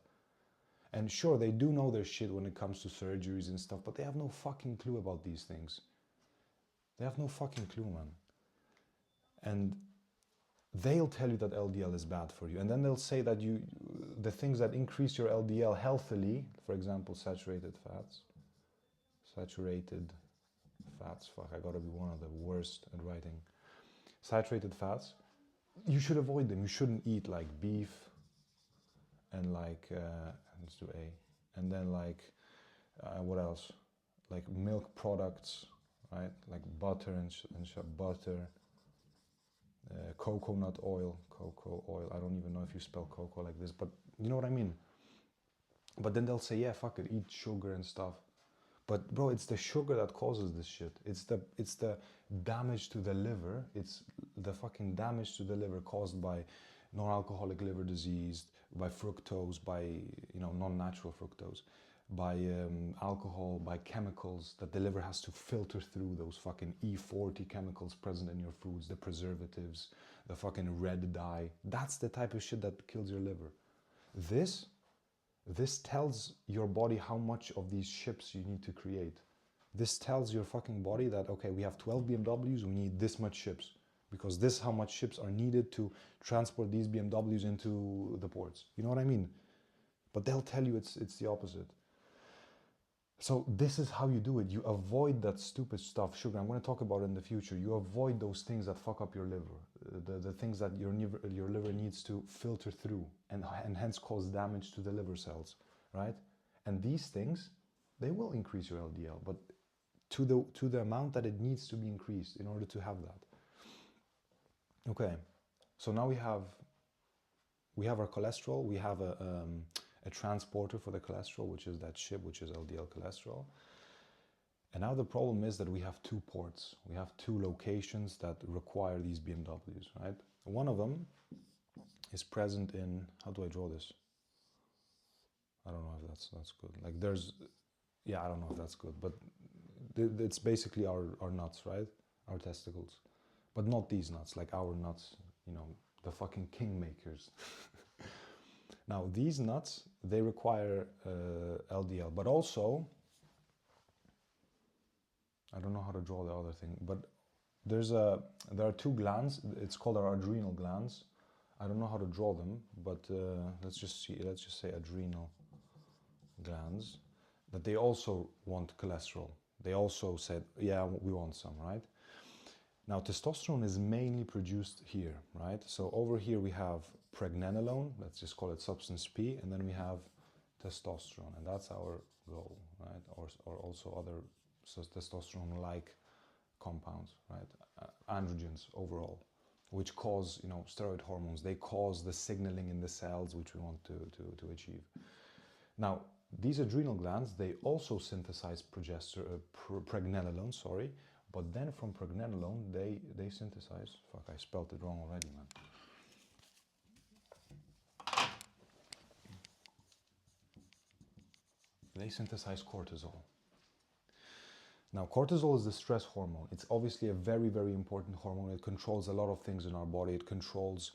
And sure, they do know their shit when it comes to surgeries and stuff, but they have no fucking clue about these things. They have no fucking clue, man. And they'll tell you that LDL is bad for you. And then they'll say that the things that increase your LDL healthily, for example, saturated fats, fuck, I gotta be one of the worst at writing. Saturated fats, you should avoid them. You shouldn't eat like beef and like, let's do A. And then like, what else? Like milk products, right? Like butter and butter. Coconut oil, cocoa oil. I don't even know if you spell cocoa like this, but you know what I mean. But then they'll say, yeah, fuck it, eat sugar and stuff. But bro, it's the sugar that causes this shit. It's the damage to the liver. It's the fucking damage to the liver caused by non-alcoholic liver disease, by fructose, by non-natural fructose, by alcohol, by chemicals that the liver has to filter through, those fucking E40 chemicals present in your foods, the preservatives, the fucking red dye. That's the type of shit that kills your liver. This tells your body how much of these ships you need to create. This tells your fucking body that, okay, we have 12 BMWs, we need this much ships. Because this is how much ships are needed to transport these BMWs into the ports. You know what I mean? But they'll tell you it's the opposite. So this is how you do it. You avoid that stupid stuff, sugar. I'm going to talk about it in the future. You avoid those things that fuck up your liver, the things that your liver needs to filter through and hence cause damage to the liver cells, right? And these things, they will increase your LDL, but to the amount that it needs to be increased in order to have that. Okay, so now we have our cholesterol. We have a transporter for the cholesterol, which is that ship, which is LDL cholesterol. And now the problem is that we have two ports. We have two locations that require these BMWs, right? One of them is present in, how do I draw this? I don't know if that's good. Like I don't know if that's good, but it's basically our nuts, right? Our testicles. But not these nuts, like our nuts, the fucking kingmakers. Now, these nuts, they require LDL, but also, I don't know how to draw the other thing, but there are two glands. It's called our adrenal glands. I don't know how to draw them, but let's just say adrenal glands, that they also want cholesterol. They also said, yeah, we want some, right? Now, testosterone is mainly produced here, right? So over here we have pregnenolone, let's just call it substance P, and then we have testosterone, and that's our goal, right? Or also other testosterone-like compounds, right? Androgens overall, which cause, steroid hormones. They cause the signaling in the cells which we want to achieve. Now, these adrenal glands, they also synthesize pregnenolone, sorry, but then from pregnenolone, they synthesize, fuck, I spelled it wrong already, man. They synthesize cortisol. Now, cortisol is the stress hormone. It's obviously a very, very important hormone. It controls a lot of things in our body. It controls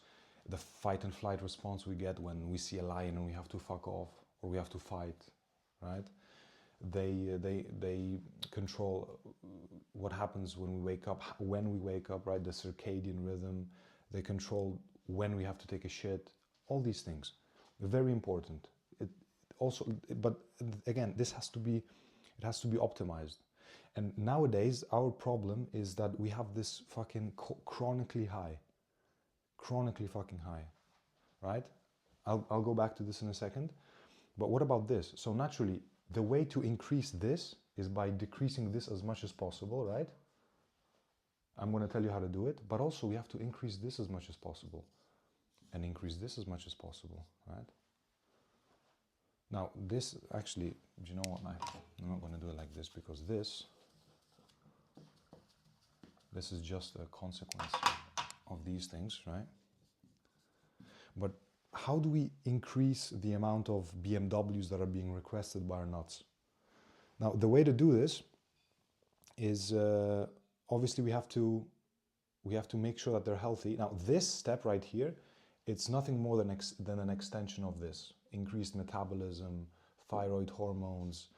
the fight and flight response we get when we see a lion and we have to fuck off or we have to fight, right? They control what happens when we wake up, right? The circadian rhythm. They control when we have to take a shit. All these things, very important. But again, it has to be optimized. And nowadays, our problem is that we have this fucking chronically fucking high, right? I'll go back to this in a second. But what about this? So naturally, the way to increase this is by decreasing this as much as possible, right? I'm going to tell you how to do it, but also we have to increase this as much as possible and increase this as much as possible, right? Now, this actually, do you know what? I'm not going to do it like this because this is just a consequence of these things, right? But how do we increase the amount of BMWs that are being requested by our nuts? Now, the way to do this is obviously we have to make sure that they're healthy. Now, this step right here, it's nothing more than an extension of this. Increased metabolism, thyroid hormones,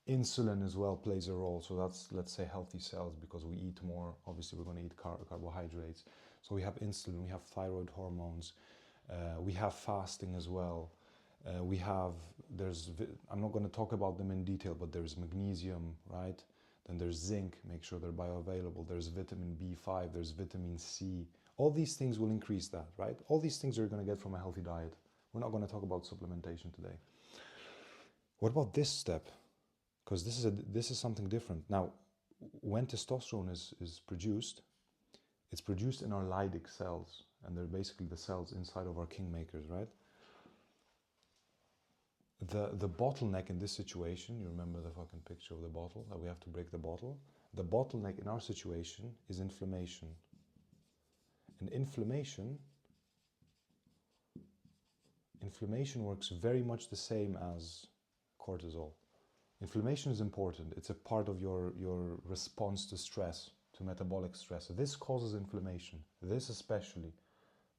insulin as well plays a role. So that's, let's say, healthy cells because we eat more. Obviously, we're going to eat carbohydrates. So we have insulin, we have thyroid hormones, we have fasting as well. I'm not going to talk about them in detail, but there's magnesium, right? Then there's zinc, make sure they're bioavailable. There's vitamin B5, there's vitamin C. All these things will increase that, right? All these things you're going to get from a healthy diet. We're not going to talk about supplementation today. What about this step? Because this is something different. Now, when testosterone is produced, it's produced in our Leydig cells, and they're basically the cells inside of our kingmakers, right? The bottleneck in this situation, you remember the fucking picture of the bottle, that we have to break the bottle? The bottleneck in our situation is inflammation. And inflammation works very much the same as cortisol. Inflammation is important. It's a part of your response to stress, to metabolic stress. This causes inflammation. This especially,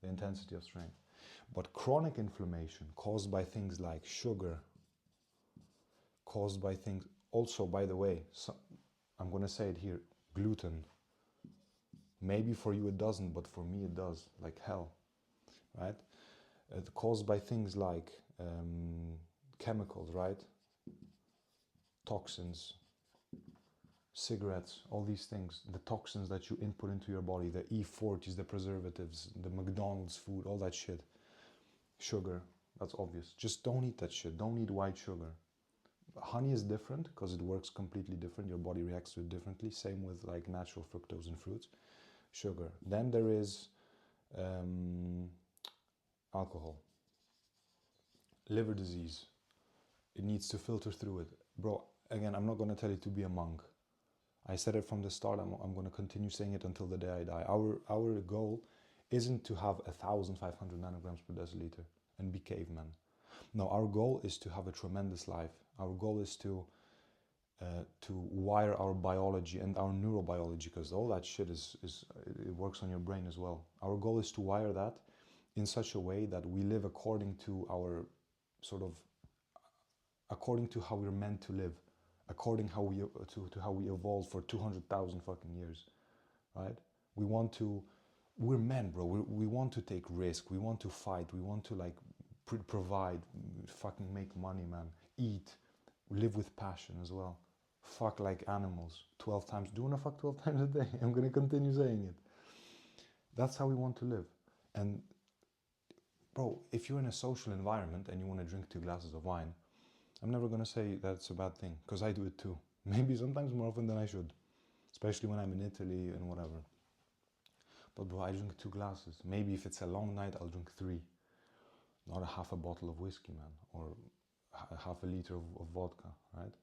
the intensity of strain. But chronic inflammation caused by things like sugar, caused by things, also, by the way, so, I'm going to say it here, gluten. Maybe for you it doesn't, but for me it does, like hell, right? Caused by things like chemicals, right? Toxins, cigarettes, all these things, the toxins that you input into your body, the E40s, the preservatives, the McDonald's food, all that shit. Sugar, that's obvious. Just don't eat that shit. Don't eat white sugar. Honey is different because it works completely different. Your body reacts to it differently. Same with like natural fructose in fruits. Sugar. Then there is alcohol. Liver disease. It needs to filter through it. Bro, again, I'm not going to tell you to be a monk. I said it from the start. I'm going to continue saying it until the day I die. Our goal isn't to have 1,500 nanograms per deciliter and be cavemen. No, our goal is to have a tremendous life. Our goal is to wire our biology and our neurobiology, because all that shit it works on your brain as well. Our goal is to wire that in such a way that we live according to our according to how we're meant to live, according how to how we evolved for 200,000 fucking years, right? We're men, bro. We want to take risk. We want to fight. We want to like provide, fucking make money, man. Eat, live with passion as well. Fuck like animals 12 times. Do you want to fuck 12 times a day? I'm going to continue saying it. That's how we want to live. And bro, if you're in a social environment and you want to drink 2 glasses of wine, I'm never going to say that's a bad thing, because I do it too. Maybe sometimes more often than I should, especially when I'm in Italy and whatever. But bro, I drink 2 glasses. Maybe if it's a long night, I'll drink 3. Not a half a bottle of whiskey, man, or half a liter of vodka, right?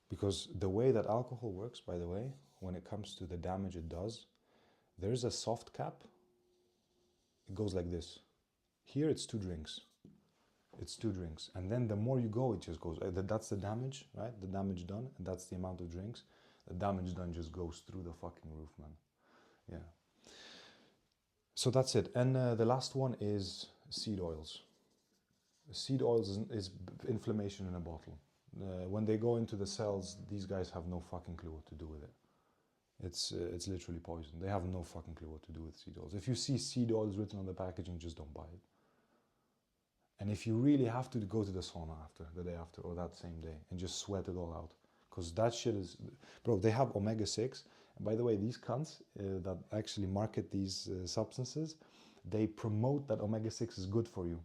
Because the way that alcohol works, by the way, when it comes to the damage it does, there's a soft cap. It goes like this. Here it's 2 drinks. It's 2 drinks. And then the more you go, it just goes. That's the damage, right? The damage done. And that's the amount of drinks. The damage done just goes through the fucking roof, man. Yeah. So that's it. And the last one is seed oils. Seed oils is inflammation in a bottle. When they go into the cells, these guys have no fucking clue what to do with it. It's literally poison. They have no fucking clue what to do with seed oils. If you see seed oils written on the packaging, just don't buy it. And if you really have to, go to the sauna after, the day after, or that same day, and just sweat it all out. Because that shit is... Bro, they have omega-6. And by the way, these cunts that actually market these substances, they promote that omega-6 is good for you.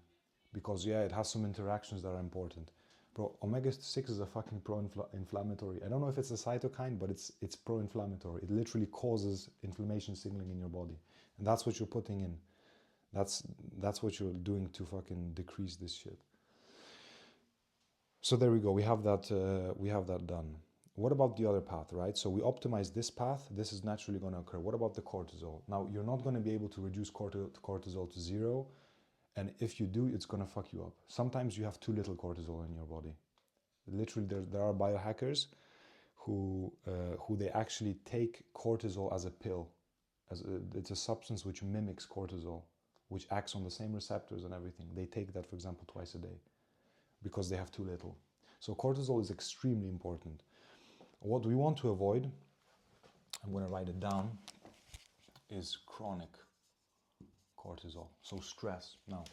Because, yeah, it has some interactions that are important. Bro, omega-6 is a fucking pro-inflammatory. I don't know if it's a cytokine, but it's pro-inflammatory. It literally causes inflammation signaling in your body. And that's what you're putting in. That's what you're doing to fucking decrease this shit. So there we go. We have that done. What about the other path, right? So we optimize this path. This is naturally going to occur. What about the cortisol? Now, you're not going to be able to reduce cortisol to 0. And if you do, it's going to fuck you up. Sometimes you have too little cortisol in your body. Literally, there are biohackers who they actually take cortisol as a pill. It's a substance which mimics cortisol, which acts on the same receptors and everything. They take that, for example, twice a day because they have too little. So cortisol is extremely important. What we want to avoid, I'm going to write it down, is chronic cortisol. So stress. Now,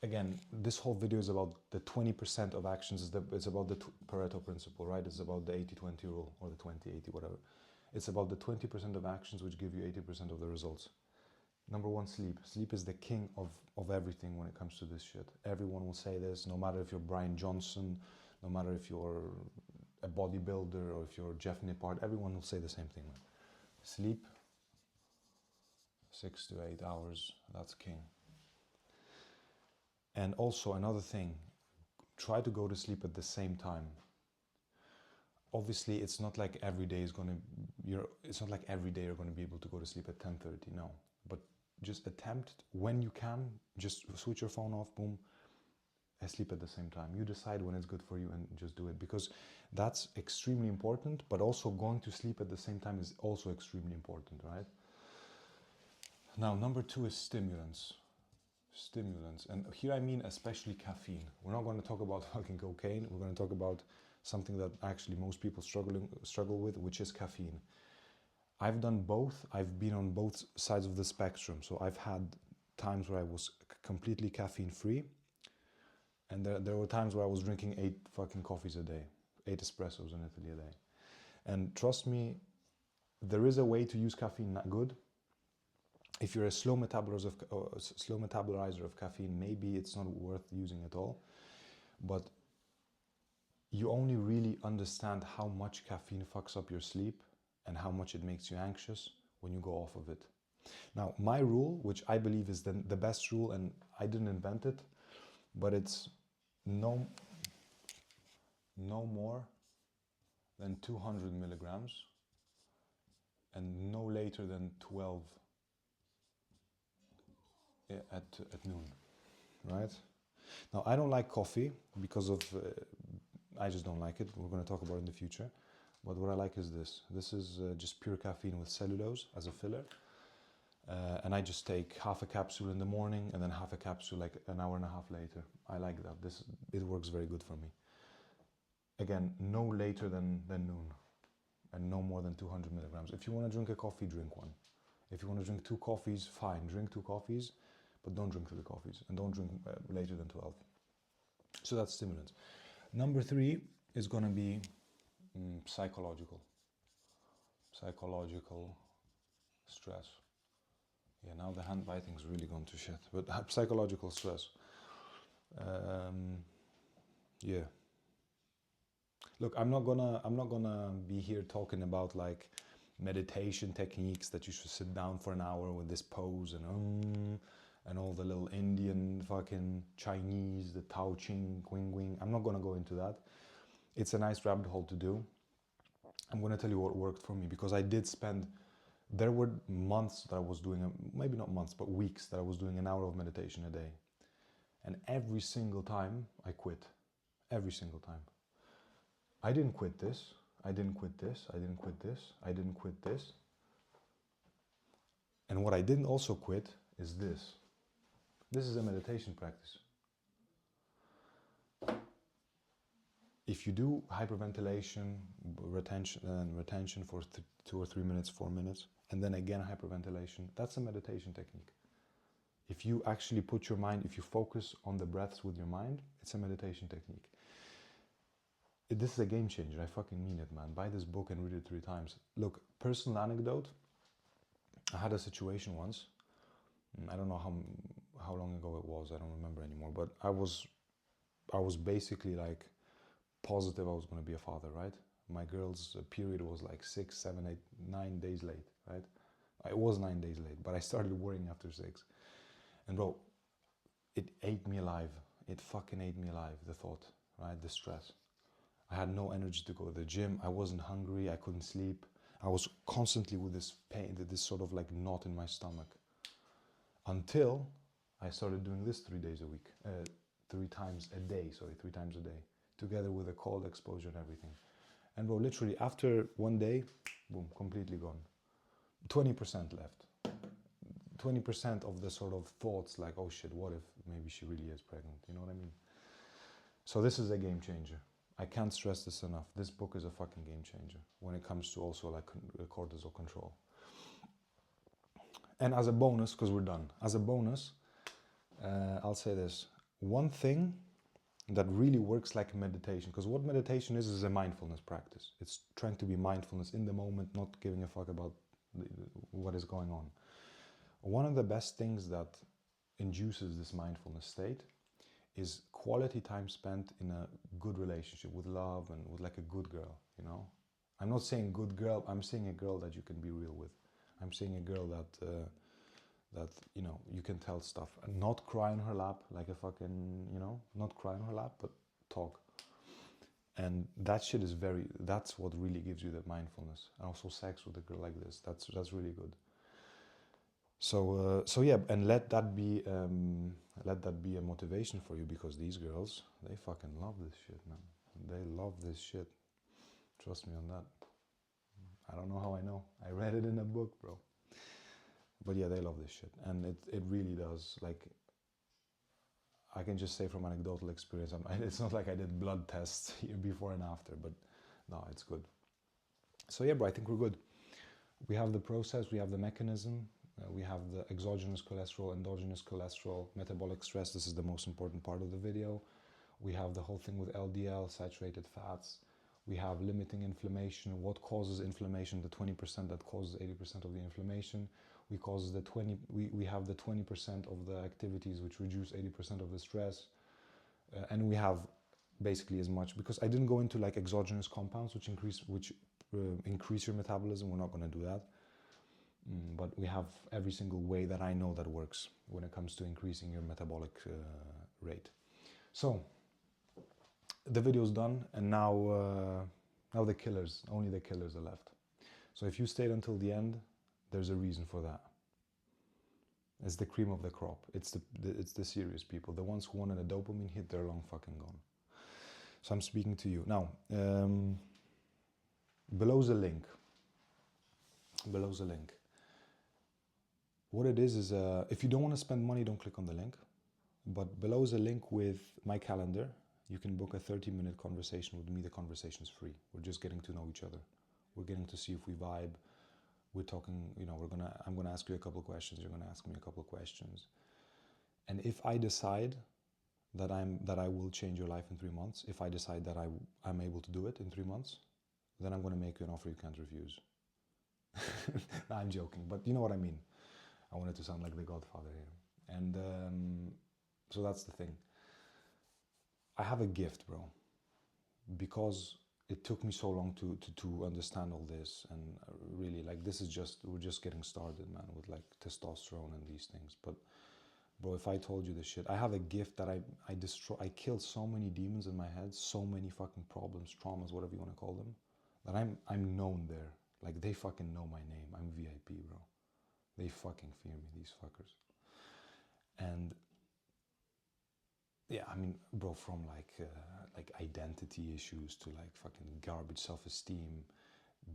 again, this whole video is about the 20% of actions. It's about the Pareto principle, right? It's about the 80-20 rule, or the 20-80, whatever. It's about the 20% of actions which give you 80% of the results. Number 1, sleep. Sleep is the king of everything when it comes to this shit. Everyone will say this, no matter if you're Brian Johnson, no matter if you're a bodybuilder or if you're Jeff Nippard, everyone will say the same thing. Sleep, 6 to 8 hours, that's king. And also another thing, try to go to sleep at the same time. Obviously, it's not like every day is gonna it's not like every day you're gonna be able to go to sleep at 10:30. No, but just attempt when you can. Just switch your phone off. Boom, and sleep at the same time. You decide when it's good for you and just do it, because that's extremely important. But also going to sleep at the same time is also extremely important, right? Now, number 2 is stimulants. Stimulants, and here I mean especially caffeine. We're not going to talk about fucking cocaine. We're going to talk about something that actually most people struggle with, which is caffeine. I've done both. I've been on both sides of the spectrum. So I've had times where I was completely caffeine free, and there were times where I was drinking 8 fucking coffees a day, 8 espressos in Italy a day. And trust me, there is a way to use caffeine good. If you're a slow metabolizer of caffeine, maybe it's not worth using at all. But you only really understand how much caffeine fucks up your sleep and how much it makes you anxious when you go off of it. Now, my rule, which I believe is the best rule, and I didn't invent it, but it's no more than 200 milligrams and no later than 12 at noon, right? Now, I don't like coffee because of, I just don't like it. We're going to talk about it in the future. But what I like is this. This is just pure caffeine with cellulose as a filler. And I just take half a capsule in the morning and then half a capsule like an hour and a half later. I like that. It works very good for me. Again, no later than noon and no more than 200 milligrams. If you want to drink a coffee, drink one. If you want to drink 2 coffees, fine, drink 2 coffees, but don't drink 3 coffees and don't drink later than 12. So that's stimulants. Number 3 is going to be psychological stress. Yeah, now the hand biting's really gone to shit. But psychological stress. Yeah. Look, I'm not gonna be here talking about like meditation techniques that you should sit down for an hour with this pose and all the little Indian fucking Chinese, the Tao Ching, Wing Wing. I'm not gonna go into that. It's a nice rabbit hole to do. I'm gonna tell you what worked for me, because I did spend, there were months that I was doing, maybe not months, but weeks that I was doing an hour of meditation a day. And every single time I quit. Every single time. I didn't quit this. I didn't quit this. I didn't quit this. I didn't quit this. And what I didn't also quit is this. This is a meditation practice. If you do hyperventilation, retention for 2 or 3 minutes, 4 minutes, and then again hyperventilation, that's a meditation technique. If you actually put your mind, if you focus on the breaths with your mind, it's a meditation technique. This is a game changer. I fucking mean it, man. Buy this book and read it 3 times. Look, personal anecdote. I had a situation once. I don't know how long ago it was. I don't remember anymore. But I was basically like positive I was going to be a father, right? My girl's period was like 6, 7, 8, 9 days late, right? It was 9 days late, but I started worrying after 6. And bro, it ate me alive. It fucking ate me alive, the thought, right? The stress. I had no energy to go to the gym. I wasn't hungry. I couldn't sleep. I was constantly with this pain, this sort of like knot in my stomach. Until I started doing this 3 days a week, 3 times a day, together with a cold exposure and everything. And bro, literally after 1 day, boom, completely gone. 20% left. 20% of the sort of thoughts like, oh shit, what if maybe she really is pregnant? You know what I mean? So this is a game changer. I can't stress this enough. This book is a fucking game changer when it comes to also like cortisol control. And as a bonus, because we're done, as a bonus, I'll say this. One thing that really works like meditation, because what meditation is a mindfulness practice. It's trying to be mindfulness in the moment, not giving a fuck about what is going on. One of the best things that induces this mindfulness state is quality time spent in a good relationship with love and with like a good girl, you know? I'm not saying good girl, I'm saying a girl that you can be real with. I'm saying a girl that, you know, you can tell stuff and not cry in her lap like a fucking, you know, not cry in her lap, but talk. And that shit is that's what really gives you the mindfulness. And also sex with a girl like this, that's really good. So yeah, and let that be a motivation for you, because these girls, they fucking love this shit, man. They love this shit. Trust me on that. I don't know how I know. I read it in a book, bro. But yeah, they love this shit, and it really does. Like, I can just say from anecdotal experience, it's not like I did blood tests here before and after, but no, it's good. So yeah, bro, I think we're good. We have the process, we have the mechanism, we have the exogenous cholesterol, endogenous cholesterol, metabolic stress. This is the most important part of the video. We have the whole thing with LDL, saturated fats. We have limiting inflammation. What causes inflammation? The 20% that causes 80% of the inflammation. We have the 20% of the activities which reduce 80% of the stress. And we have basically as much, because I didn't go into like exogenous compounds which increase your metabolism. We're not going to do that. But we have every single way that I know that works when it comes to increasing your metabolic rate. So the video's done, and now the killers, only the killers are left. So if you stayed until the end, there's a reason for that. It's the cream of the crop. It's the serious people, the ones who wanted a dopamine hit. They're long fucking gone. So I'm speaking to you now. Below's a link. Below's a link. What it is if you don't want to spend money, don't click on the link. But below is a link with my calendar. You can book a 30-minute conversation with me. The conversation is free. We're just getting to know each other. We're getting to see if we vibe. We're talking, you know, I'm gonna ask you a couple of questions. You're gonna ask me a couple of questions. And if I decide that I will change your life in 3 months, if I decide that I'm able to do it in 3 months, then I'm gonna make you an offer you can't refuse. No, I'm joking, but you know what I mean. I wanted to sound like the Godfather here. And so that's the thing. I have a gift, bro, because it took me so long to understand all this, and really, like, we're just getting started, man, with like testosterone and these things. But bro, if I told you this shit, I have a gift that I killed so many demons in my head, so many fucking problems, traumas, whatever you want to call them, that I'm known there. Like, they fucking know my name. I'm VIP, bro. They fucking fear me, these fuckers. And yeah, I mean, bro, from like identity issues to like fucking garbage self-esteem,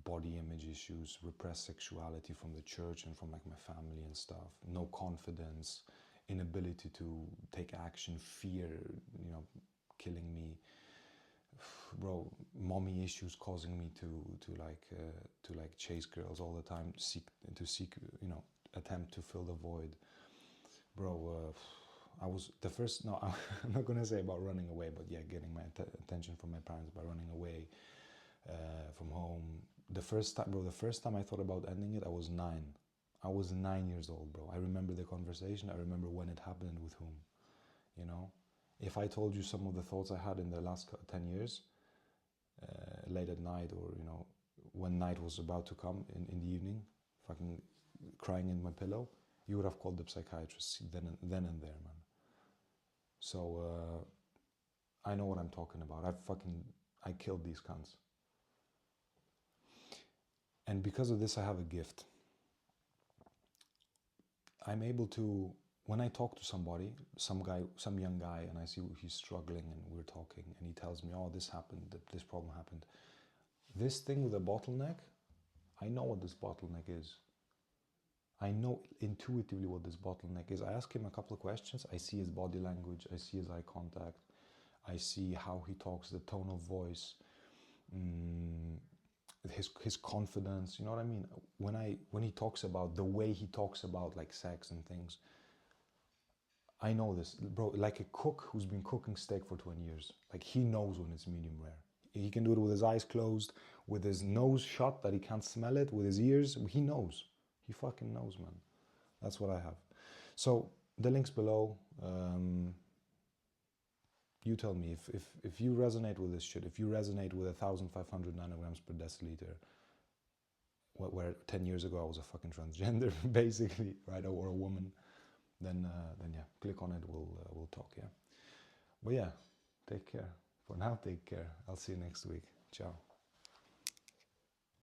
body image issues, repressed sexuality from the church and from like my family and stuff, no confidence, inability to take action, fear, you know, killing me, bro, mommy issues causing me to chase girls all the time, seek, you know, attempt to fill the void, bro. I was the first, no, I'm not gonna say about running away, but yeah, getting my attention from my parents by running away from home. The first time I thought about ending it, I was 9. I was 9 years old, bro. I remember the conversation. I remember when it happened and with whom, you know. If I told you some of the thoughts I had in the last 10 years, late at night, or, you know, when night was about to come in the evening, fucking crying in my pillow, you would have called the psychiatrist then and there, man. So I know what I'm talking about. I killed these cunts. And because of this, I have a gift. I'm able to, when I talk to somebody, some young guy, and I see he's struggling, and we're talking, and he tells me, oh, this happened, this problem happened. This thing with a bottleneck, I know what this bottleneck is. I know intuitively what this bottleneck is. I ask him a couple of questions. I see his body language. I see his eye contact. I see how he talks, the tone of voice, his confidence. You know what I mean? When he talks about the way he talks about like sex and things, I know this, bro. Like a cook who's been cooking steak for 20 years. Like, he knows when it's medium rare. He can do it with his eyes closed, with his nose shut that he can't smell it, with his ears. He knows. He fucking knows, man. That's what I have. So the link's below. You tell me if you resonate with this shit, if you resonate with 1,500 nanograms per deciliter, where 10 years ago I was a fucking transgender, basically, right, or a woman, then yeah, click on it. We'll talk. Yeah, but yeah, take care. For now, take care. I'll see you next week. Ciao.